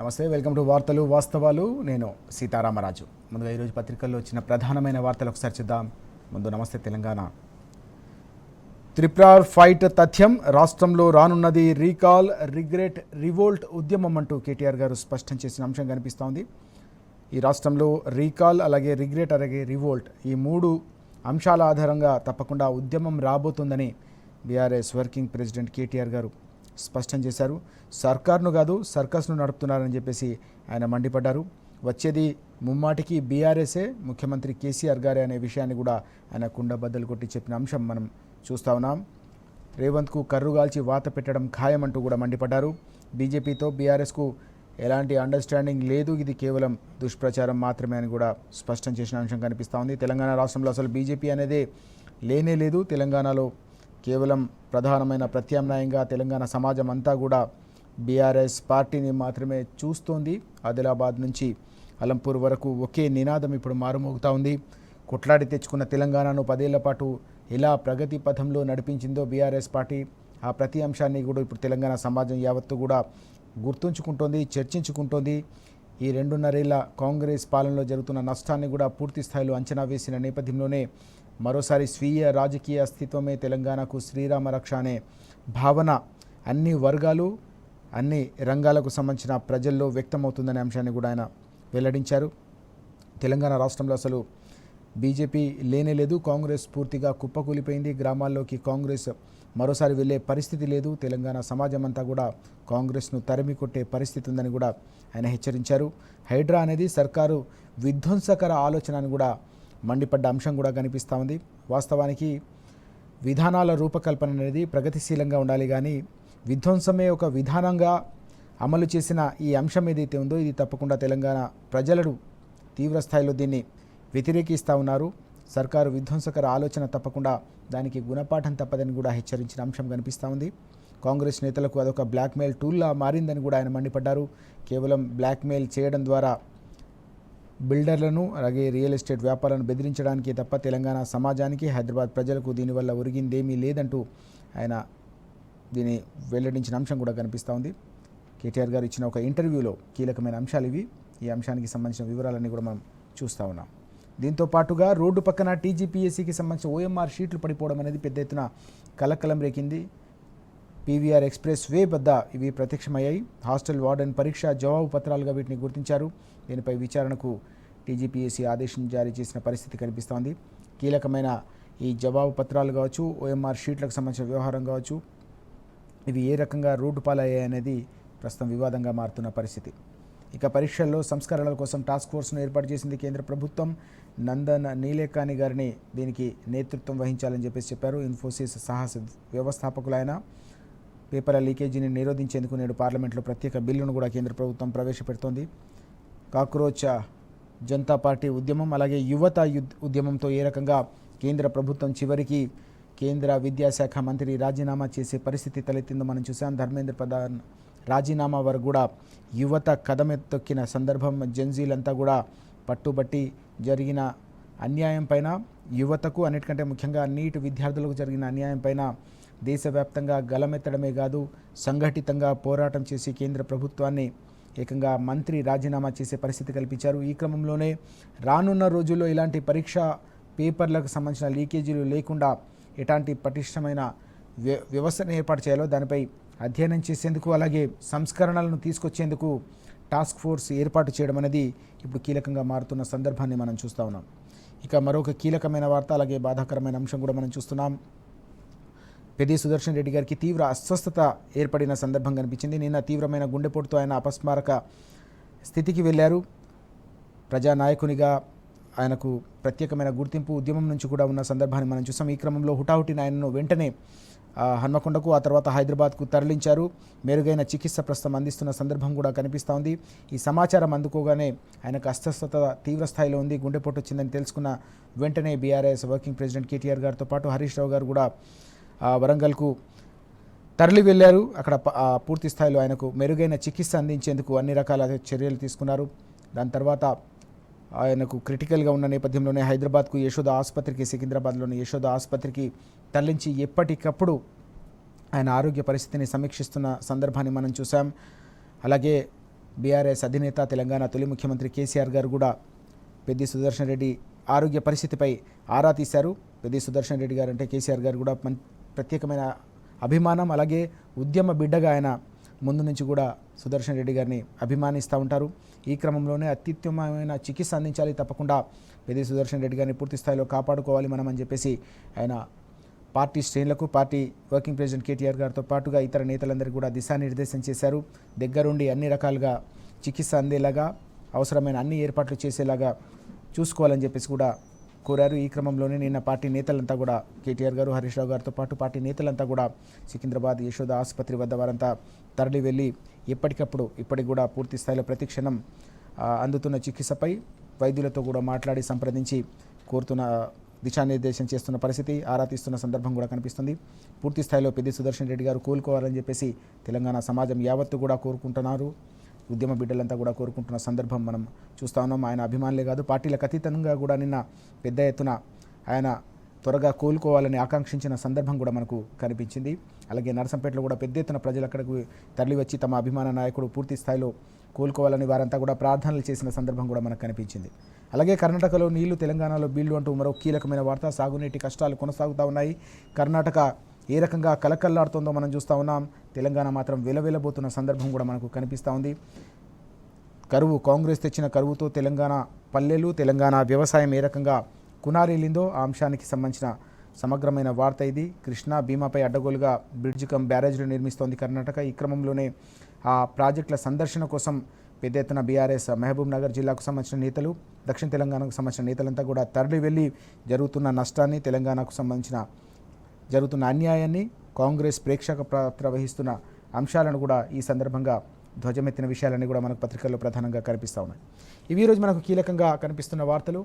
నమస్తే, welcome to వార్తలు వాస్తవాలు. నేను సీతారామరాజు. ముందుగా ఈరోజు పత్రికల్లో వచ్చిన ప్రధానమైన వార్తలు ఒకసారి చూద్దాం. ముందు నమస్తే తెలంగాణ. త్రిపురార్ ఫైట్ తథ్యం, రాష్ట్రంలో రానున్నది రీకాల్, రిగ్రెట్, రివోల్ట్ ఉద్యమం అంటూ కేటీఆర్ గారు స్పష్టం చేసిన అంశం కనిపిస్తోంది. ఈ రాష్ట్రంలో రీకాల్, అలాగే రిగ్రెట్, అలాగే రివోల్ట్, ఈ మూడు అంశాల ఆధారంగా తప్పకుండా ఉద్యమం రాబోతుందని బీఆర్ఎస్ వర్కింగ్ ప్రెసిడెంట్ కేటీఆర్ గారు స్పష్టం చేశారు. సర్కార్ను కాదు, సర్కస్ను నడుపుతున్నారని చెప్పేసి ఆయన మండిపడ్డారు. వచ్చేది ముమ్మాటికి బీఆర్ఎస్ఏ, ముఖ్యమంత్రి కేసీఆర్ గారే అనే విషయాన్ని కూడా ఆయన కుండబద్దలు కొట్టి చెప్పిన అంశం మనం చూస్తూ ఉన్నాం. రేవంత్కు కర్రుగాల్చి వాత పెట్టడం ఖాయమంటూ కూడా మండిపడ్డారు. బీజేపీతో బీఆర్ఎస్కు ఎలాంటి అండర్స్టాండింగ్ లేదు, ఇది కేవలం దుష్ప్రచారం మాత్రమే అని కూడా స్పష్టం చేసిన అంశం కనిపిస్తూ ఉంది. తెలంగాణ రాష్ట్రంలో అసలు బీజేపీ అనేదే లేనే లేదు. తెలంగాణలో కేవలం ప్రధానమైన ప్రత్యామ్నాయంగా తెలంగాణ సమాజం అంతా కూడా బీఆర్ఎస్ పార్టీని మాత్రమే చూస్తోంది. ఆదిలాబాద్ నుంచి అలంపూర్ వరకు ఒకే నినాదం ఇప్పుడు మారుమోగుతూ ఉంది. కొట్లాడి తెచ్చుకున్న తెలంగాణను 10 ఏళ్ల పాటు ఎలా ప్రగతి పథంలో నడిపించిందో బీఆర్ఎస్ పార్టీ, ఆ ప్రతి అంశాన్ని కూడా ఇప్పుడు తెలంగాణ సమాజం యావత్తు కూడా గుర్తుంచుకుంటోంది, చర్చించుకుంటోంది. ఈ 2.5 ఏళ్ల కాంగ్రెస్ పాలనలో జరుగుతున్న నష్టాన్ని కూడా పూర్తి స్థాయిలో అంచనా వేసిన నేపథ్యంలోనే మరోసారి స్వీయ రాజకీయ అస్తిత్వమే తెలంగాణకు శ్రీరామ రక్ష అనే భావన అన్ని వర్గాలు, అన్ని రంగాలకు సంబంధించిన ప్రజల్లో వ్యక్తమవుతుందనే అంశాన్ని కూడా ఆయన వెల్లడించారు. తెలంగాణ రాష్ట్రంలో అసలు బీజేపీ లేనే లేదు. కాంగ్రెస్ పూర్తిగా కుప్పకూలిపోయింది. గ్రామాల్లోకి కాంగ్రెస్ మరోసారి వెళ్ళే పరిస్థితి లేదు. తెలంగాణ సమాజం అంతా కూడా కాంగ్రెస్ను తరిమి కొట్టే పరిస్థితి ఉందని కూడా ఆయన హెచ్చరించారు. హైడ్రా అనేది సర్కారు విధ్వంసకర ఆలోచన అని కూడా మండిపడ్డ అంశం కూడా కనిపిస్తూ ఉంది. వాస్తవానికి విధానాల రూపకల్పన అనేది ప్రగతిశీలంగా ఉండాలి, కానీ విధ్వంసమే ఒక విధానంగా అమలు చేసిన ఈ అంశం ఏదైతే ఉందో ఇది తప్పకుండా తెలంగాణ ప్రజలు తీవ్ర స్థాయిలో దీన్ని వ్యతిరేకిస్తూ ఉన్నారు. సర్కారు విధ్వంసకర ఆలోచన తప్పకుండా దానికి గుణపాఠం తప్పదని కూడా హెచ్చరించిన అంశం కనిపిస్తూ ఉంది. కాంగ్రెస్ నేతలకు అదొక బ్లాక్మెయిల్ టూల్లా మారిందని కూడా ఆయన మండిపడ్డారు. కేవలం బ్లాక్మెయిల్ చేయడం ద్వారా బిల్డర్లను, అలాగే రియల్ ఎస్టేట్ వ్యాపారాలను బెదిరించడానికి తప్ప తెలంగాణ సమాజానికి, హైదరాబాద్ ప్రజలకు దీనివల్ల ఒరిగిందేమీ లేదంటూ ఆయన దీన్ని వెల్లడించిన అంశం కూడా కనిపిస్తూ ఉంది. కేటీఆర్ గారు ఇచ్చిన ఒక ఇంటర్వ్యూలో కీలకమైన అంశాలు ఇవి. ఈ అంశానికి సంబంధించిన వివరాలన్నీ కూడా మనం చూస్తూ ఉన్నాం. దీంతో పాటుగా రోడ్డు పక్కన టీజీపీఎస్సీకి సంబంధించిన ఓఎంఆర్ షీట్లు పడిపోవడం అనేది పెద్ద ఎత్తున కలకలం రేకింది. పీవీఆర్ ఎక్స్ప్రెస్ వే వద్ద ఇవి ప్రత్యక్షమయ్యాయి. హాస్టల్ వార్డెన్ పరీక్ష జవాబు పత్రాలుగా వీటిని గుర్తించారు. దీనిపై విచారణకు టీజీపీఎస్సీ ఆదేశం జారీ చేసిన పరిస్థితి కనిపిస్తోంది. కీలకమైన ఈ జవాబు పత్రాలు కావచ్చు, ఓఎంఆర్ షీట్లకు సంబంధించిన వ్యవహారం కావచ్చు, ఇవి ఏ రకంగా రోడ్డు పాలయ్యాయి అనేది ప్రస్తుతం వివాదంగా మారుతున్న పరిస్థితి. ఇక పరీక్షల్లో సంస్కరణల కోసం టాస్క్ ఫోర్స్ను ఏర్పాటు చేసింది కేంద్ర ప్రభుత్వం. నందన్ నీలేకాని గారిని దీనికి నేతృత్వం వహించాలని చెప్పారు. ఇన్ఫోసిస్ సాహస వ్యవస్థాపకులు ఆయన. పేపర్ల లీకేజీని నిరోధించేందుకు నేడు పార్లమెంట్లో ప్రత్యేక బిల్లును కూడా కేంద్ర ప్రభుత్వం ప్రవేశపెడుతోంది. కాక్రోచ్ జనతా పార్టీ ఉద్యమం, అలాగే యువత ఉద్యమంతో ఏ రకంగా కేంద్ర ప్రభుత్వం చివరికి కేంద్ర విద్యాశాఖ మంత్రి రాజీనామా చేసే పరిస్థితి తలెత్తిందో మనం చూసాం. ధర్మేంద్ర ప్రధాన్ రాజీనామా వరకు కూడా యువత కదమెత్తొక్కిన సందర్భం. జెన్జీలంతా కూడా పట్టుబట్టి జరిగిన అన్యాయం పైన, యువతకు అన్నిటికంటే ముఖ్యంగా నీట్ విద్యార్థులకు జరిగిన అన్యాయం పైన దేశవ్యాప్తంగా గలమెత్తడమే కాదు, సంఘటితంగా పోరాటం చేసి కేంద్ర ప్రభుత్వాన్ని ఏకంగా మంత్రి రాజీనామా చేసే పరిస్థితి కల్పించారు. ఈ క్రమంలోనే రానున్న రోజుల్లో ఇలాంటి పరీక్ష పేపర్లకు సంబంధించిన లీకేజీలు లేకుండా ఎలాంటి పటిష్టమైన వ్యవస్థను ఏర్పాటు చేయాలో దానిపై అధ్యయనం చేసేందుకు, అలాగే సంస్కరణలను తీసుకొచ్చేందుకు టాస్క్ ఫోర్స్ ఏర్పాటు చేయడం అనేది ఇప్పుడు కీలకంగా మారుతున్న సందర్భాన్ని మనం చూస్తూ ఉన్నాం. ఇక మరొక కీలకమైన వార్త, అలాగే బాధాకరమైన అంశం కూడా మనం చూస్తున్నాం. పెద్ది సుదర్శన్ రెడ్డి గారికి తీవ్ర అస్వస్థత ఏర్పడిన సందర్భం కనిపించింది. నిన్న తీవ్రమైన గుండెపోటుతో ఆయన అపస్మారక స్థితికి వెళ్ళారు. ప్రజానాయకునిగా ఆయనకు ప్రత్యేకమైన గుర్తింపు ఉద్యమం నుంచి కూడా ఉన్న సందర్భాన్ని మనం చూసాం. ఈ క్రమంలో హుటాహుటిన ఆయనను వెంటనే హన్మకొండకు, ఆ తర్వాత హైదరాబాద్కు తరలించారు. మెరుగైన చికిత్స ప్రస్తుతం అందిస్తున్న సందర్భం కూడా కనిపిస్తూ ఉంది. ఈ సమాచారం అందుకోగానే ఆయనకు అస్వస్థత తీవ్ర స్థాయిలో ఉంది, గుండెపోటు వచ్చిందని తెలుసుకున్న వెంటనే బీఆర్ఎస్ వర్కింగ్ ప్రెసిడెంట్ కేటీఆర్ గారితో పాటు హరీష్ రావు గారు కూడా వరంగల్కు తరలి వెళ్ళారు. అక్కడ పూర్తి స్థాయిలో ఆయనకు మెరుగైన చికిత్స అందించేందుకు అన్ని రకాల చర్యలు తీసుకున్నారు. దాని తర్వాత ఆయనకు క్రిటికల్గా ఉన్న నేపథ్యంలోనే హైదరాబాద్కు యశోద ఆసుపత్రికి, సికింద్రాబాద్లోని యశోద ఆసుపత్రికి తరలించి ఎప్పటికప్పుడు ఆయన ఆరోగ్య పరిస్థితిని సమీక్షిస్తున్న సందర్భాన్ని మనం చూసాం. అలాగే బీఆర్ఎస్ అధినేత తెలంగాణ తొలి ముఖ్యమంత్రి కేసీఆర్ గారు కూడా పెద్ది సుదర్శన్ రెడ్డి ఆరోగ్య పరిస్థితిపై ఆరా తీశారు. పెద్ది సుదర్శన్ రెడ్డి గారు అంటే కేసీఆర్ గారు కూడా ప్రత్యేకమైన అభిమానం, అలాగే ఉద్యమ బిడ్డగా ఆయన ముందు నుంచి కూడా సుదర్శన్ రెడ్డి గారిని అభిమానిస్తూ ఉంటారు. ఈ క్రమంలోనే అత్యుత్తమమైన చికిత్స అందించాలి, తప్పకుండా పెద్ది సుదర్శన్ రెడ్డి గారిని పూర్తి స్థాయిలో కాపాడుకోవాలి మనం అని చెప్పేసి ఆయన పార్టీ శ్రేణులకు, పార్టీ వర్కింగ్ ప్రెసిడెంట్ కేటీఆర్ గారితో పాటుగా ఇతర నేతలందరికీ కూడా దిశానిర్దేశం చేశారు. దగ్గరుండి అన్ని రకాలుగా చికిత్స అందేలాగా అవసరమైన అన్ని ఏర్పాట్లు చేసేలాగా చూసుకోవాలని చెప్పేసి కూడా కోరారు. ఈ క్రమంలోనే నిన్న పార్టీ నేతలంతా కూడా కేటీఆర్ గారు, హరీష్ రావు గారితో పాటు పార్టీ నేతలంతా కూడా సికింద్రాబాద్ యశోద ఆసుపత్రి వద్ద వారంతా తరలి వెళ్ళి ఇప్పటికి కూడా పూర్తి స్థాయిలో ప్రతిక్షణం అందుతున్న చికిత్సపై వైద్యులతో కూడా మాట్లాడి సంప్రదించి దిశానిర్దేశం చేస్తున్న పరిస్థితి, ఆరా తీస్తున్న సందర్భం కూడా కనిపిస్తుంది. పూర్తి స్థాయిలో పెద్ది సుదర్శన్ రెడ్డి గారు కోలుకోవాలని చెప్పేసి తెలంగాణ సమాజం యావత్తు కూడా కోరుకుంటున్నారు. ఉద్యమ బిడ్డలంతా కూడా కోరుకుంటున్న సందర్భం మనం చూస్తూ ఉన్నాం. ఆయన అభిమానులే కాదు, పార్టీలకు అతీతంగా కూడా నిన్న పెద్ద ఎత్తున ఆయన త్వరగా కోలుకోవాలని ఆకాంక్షించిన సందర్భం కూడా మనకు కనిపించింది. అలాగే నర్సంపేటలో కూడా పెద్ద ఎత్తున ప్రజలు అక్కడికి తరలివచ్చి తమ అభిమాన నాయకుడు పూర్తి స్థాయిలో కోలుకోవాలని వారంతా కూడా ప్రార్థనలు చేసిన సందర్భం కూడా మనకు కనిపించింది. అలాగే కర్ణాటకలో నీళ్లు, తెలంగాణలో బీళ్లు అంటూ మరో కీలకమైన వార్త. సాగునీటి కష్టాలు కొనసాగుతూ ఉన్నాయి. కర్ణాటక ఏ రకంగా కలకల్లాడుతుందో మనం చూస్తూ ఉన్నాం. తెలంగాణ మాత్రం వెలవెలబోతున్న సందర్భం కూడా మనకు కనిపిస్తూ ఉంది. కరువు, కాంగ్రెస్ తెచ్చిన కరువుతో తెలంగాణ పల్లెలు, తెలంగాణ వ్యవసాయం ఏ రకంగా కునారిల్లిందో ఆ అంశానికి సంబంధించిన సమగ్రమైన వార్త ఇది. కృష్ణా భీమాపై అడ్డగోలుగా బ్రిడ్జ్ కమ్ బ్యారేజ్లు నిర్మిస్తోంది కర్ణాటక. ఈ క్రమంలోనే ఆ ప్రాజెక్టుల సందర్శన కోసం పెద్ద ఎత్తున బీఆర్ఎస్ మహబూబ్ నగర్ జిల్లాకు సంబంధించిన నేతలు, దక్షిణ తెలంగాణకు సంబంధించిన నేతలంతా కూడా తరలి వెళ్ళి జరుగుతున్న నష్టాన్ని, తెలంగాణకు సంబంధించిన జరుగుతున్న అన్యాయాన్ని, కాంగ్రెస్ ప్రేక్షక పాత్ర వహిస్తున్న అంశాలను కూడా ఈ సందర్భంగా ధ్వజమెత్తిన విషయాలన్నీ కూడా మనకు పత్రికల్లో ప్రధానంగా కనిపిస్తూ ఉన్నాయి. ఇవి ఈరోజు మనకు కీలకంగా కనిపిస్తున్న వార్తలు.